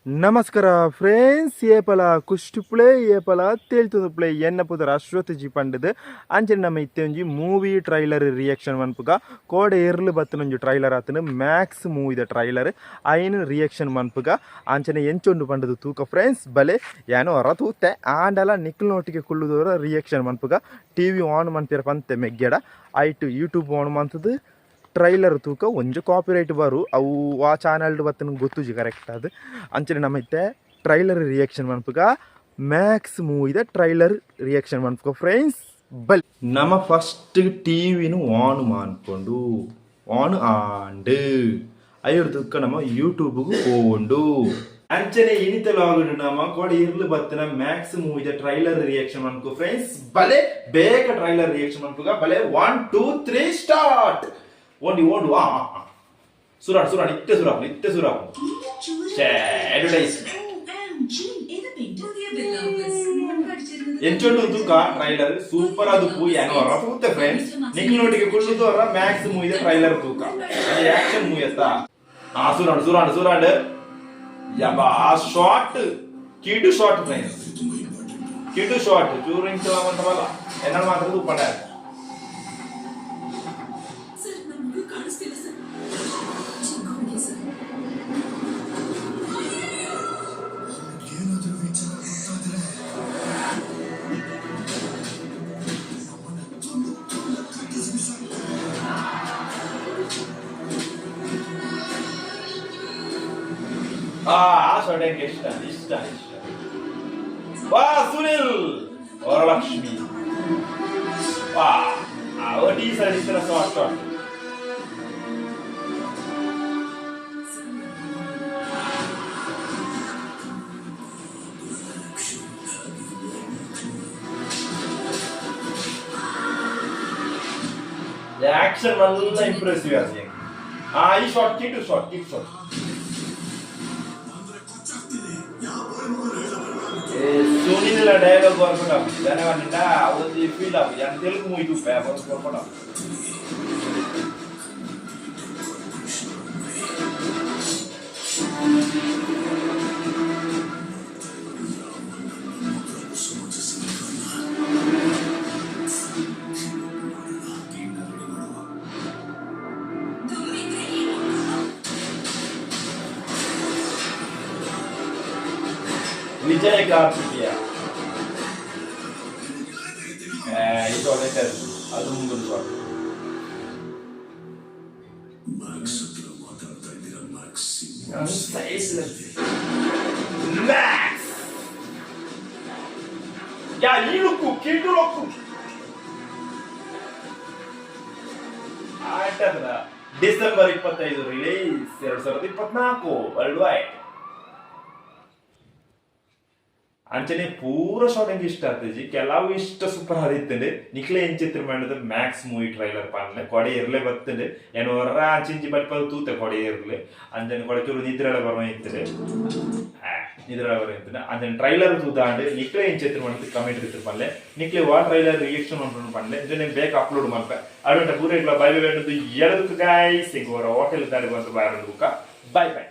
ನಮಸ್ಕಾರ ಫ್ರೆಂಡ್ಸ್ ಏಪಲ ಕುಷ್ಟು ಪ್ಲೇ ಏಪಲ ತೇಳ್ತದ ಪ್ಲೇ ಎನ್ನ ಪುದರ ಅಶ್ವತ್ಥಜಿ ಪಂಡದು ಅಂಚನೆ ನಮ್ಮ ಇತ್ತೊಂಜಿ ಮೂವಿ ಟ್ರೈಲರ್ ರಿಯಾಕ್ಷನ್ ಮನ್ಪುಗ ಕೋಡೆ ಎರ್ಲು ಬತ್ತನೊಂಜಿ ಟ್ರೈಲರ್ ಆತನು ಮ್ಯಾಕ್ಸ್ ಮೂವಿದ ಟ್ರೈಲರ್ ಐನು ರಿಯಾಕ್ಷನ್ ಮನ್ಪುಗ ಅಂಚನೆ ಎಂಚೊಂಡು ಪಂಡದು ತೂಕ ಫ್ರೆಂಡ್ಸ್ ಬಲೆ ಏನೋ ಹೊರ ತೂತೆ ಆಂಡಲ ನಿಕ್ಲು ನೋಟಿಗೆ ಕುಳ್ಳುದವರ ರಿಯಾಕ್ಷನ್ ಮನ್ಪುಗ ಟಿವಿ ಆನ್ ಮನ್ಪಿರ ಪಂತೆ ಮೆಗ್ಗೆಡ ಐಟು ಯೂಟ್ಯೂಬ್ ಆನ್ ಮಂತದು ಟ್ರೈಲರ್ ತೂಕ ಒಂಜು ಕಾಪಿರೈಟ್ ಬರು ಅವು ಆ ಚಾನಲ್ಡು ಬತ್ತನ ಗೊತ್ತುಜಿ ಕರೆಕ್ಟ್ ಅದು ಅಂಚನೆ ನಮ್ಮೈತೆ ಟ್ರೈಲರ್ ರಿಯಾಕ್ಷನ್ ಮನ್ಪುಗ ಮ್ಯಾಕ್ಸ್ ಮೂವಿದ ಟ್ರೈಲರ್ ರಿಯಾಕ್ಷನ್ ಮನ್ಪುಗ ಫ್ರೆಂಡ್ಸ್ ಬಲ್ ನಮ್ಮ ಫಸ್ಟ್ ಟಿವಿನು ಆನ್ ಮಾಡ್ಕೊಂಡು ಆನ್ ಆಂಡು ಅಯ್ಯರ್ ತೂಕ ನಮ್ಮ ಯೂಟ್ಯೂಬ್ಗೂ ಹೋಗೊಂಡು ಅಂಚನೆ ಇನಿತಲಾಗುಡು ನಮ್ಮ ಕೋಡಿ ಇರ್ಲು ಬತ್ತಿನ ಮ್ಯಾಕ್ಸ್ ಮೂವಿದ ಟ್ರೈಲರ್ ರಿಯಾಕ್ಷನ್ ಮನ್ಪು ಫ್ರೆಂಡ್ಸ್ ಬಲೆ ಬೇಗ ಟ್ರೈಲರ್ ರಿಯಾಕ್ಷನ್ ಮನ್ಪುಗ ಬಲೆ 1 2 3 ಸ್ಟಾರ್ಟ್ ಓಡಿ ಓಡು ಸುರಾಡ್ ಇತ್ತೆ ಸುರಾಪ್ ಎಂಚೊಂಡು ತೂಕ ಟ್ರೈಲರ್ ಸೂಪರ್ ಅದು ಪೂ ಏನೋ ರಫುತ್ತೆ ಫ್ರೆಂಡ್ಸ್ ನಿಕ್ ನೋಟಿಗೆ ಕುಳ್ಳುದು ಅವರ ಮ್ಯಾಕ್ಸ್ ಮೂವಿದ ಟ್ರೈಲರ್ ತೂಕ ಆಕ್ಷನ್ ಮೂವಿ ಅತ್ತ ಸುರಾಡ್ ಯಬ್ಬಾ ಶಾರ್ಟ್ ಕಿಡು ಶಾರ್ಟ್ ಫ್ರೆಂಡ್ಸ್ ಕಿಡು ಶಾರ್ಟ್ ಚೂರಿಂಗ್ ಅಂತವಲ್ಲ ಎನ್ನ ಮಾತ್ರ ಉಪ್ಪಡ ಸೊಡೆಗೆ ಇಷ್ಟ ವಾ ಸುನಿಲ್ ವರಲಕ್ಷ್ಮಿ ವಾ ಅವಟಿ ಸಡಿಸ್ತಾರ ಶಾರ್ಟ್ ಆಕ್ಷನ್ ವಲ್ಲ ಇಂಪ್ರೆಸಿವ್ ಆಗಿ ಈ ಶಾರ್ಟ್ ಕಿಟ್ ಶಾರ್ಟ್ ಸುನಿಲ್ ಡೈಲಾಗ್ ಬರ್ಬಿಡ ಜನವನ್ನಿಂದ ಅವತ್ತು ಫೀಲ್ ಆಗ ಯಾರು ತೆಲುಗು ಮೂವಿ ಬರ್ಬಿಡ ವಿಜಯ್ ಕಾರ್ತಿಕೇಯ ಇದು ಅದು ಮುಂದಿನ ಶಾರ್ಟ್ ಮ್ಯಾಕ್ಸ್ ಯಾ ಈ ಲುಕ್ಕು ಕಿಡು ಲುಕ್ಕು ಆಯ್ತದ ಡಿಸೆಂಬರ್ 25 ರಿಲೀಸ್ 2024 ವರ್ಲ್ಡ್ ವೈಡ್ ಅಂಚನೆ ಪೂರ ಶಾರ್ಟ್ ಎಂಗೆ ಇಷ್ಟ ಆಗ್ತದೆ ಕೆಲವು ಇಷ್ಟ ಸೂಪರ್ ಆದಿತ್ತಂಡೆ ನಿಕ್ಲೆ ಎಂಚಿತ್ರ ಮಾಡಿದ ಮ್ಯಾಕ್ಸ್ ಮೂವಿ ಟ್ರೈಲರ್ ಪಾನ್ಲೆ ಕೊಡೆ ಇರ್ಲೆ ಬತ್ತಂಡೆ ಏನೋ ಅಂಚಿಂಚಿ ಬಲ್ಪದ ತೂತೆ ಕೊಡೆ ಇರ್ಲೆ ಅಂಜನೆ ಕೊಡೆ ಚೂರು ನಿದ್ರೆಲ್ಲ ಬರೋ ಇರ್ತದೆ ನಿದ್ರೆಲ್ಲ ಬರೋ ಇರ್ತದೆ ಅಂಜನೆ ಟ್ರೈಲರ್ ತೂತಾಂಡೆ ನಿಕ್ಲೆ ಎಂಚಿತ್ರ ಮಾಡಿದ ಕಮೆಂಟ್ ಇರ್ತಾರೆ ಪನ್ಲೆ ನಿಕ್ಲೆ ವಾ ಟ್ರೈಲರ್ ರಿಯಾಕ್ಷನ್ ಮಾಡ್ಕೊಂಡು ಪನ್ಲೆ ಇದನ್ನೇ ಬೇಕು ಅಪ್ಲೋಡ್ ಮಾಡ್ಪೆ ಅಡುಂಟ ಪೂರ ಇಟ್ಲ ಬೈ ಬೈ ಎಳದಕ್ಕೆ ಗಾಯ್ಸ್ ಈಗ ಹೋಟೆಲ್ ದಾಡಿ ಬಂದು ಬಾಯ್ ಬೈ ಬೈ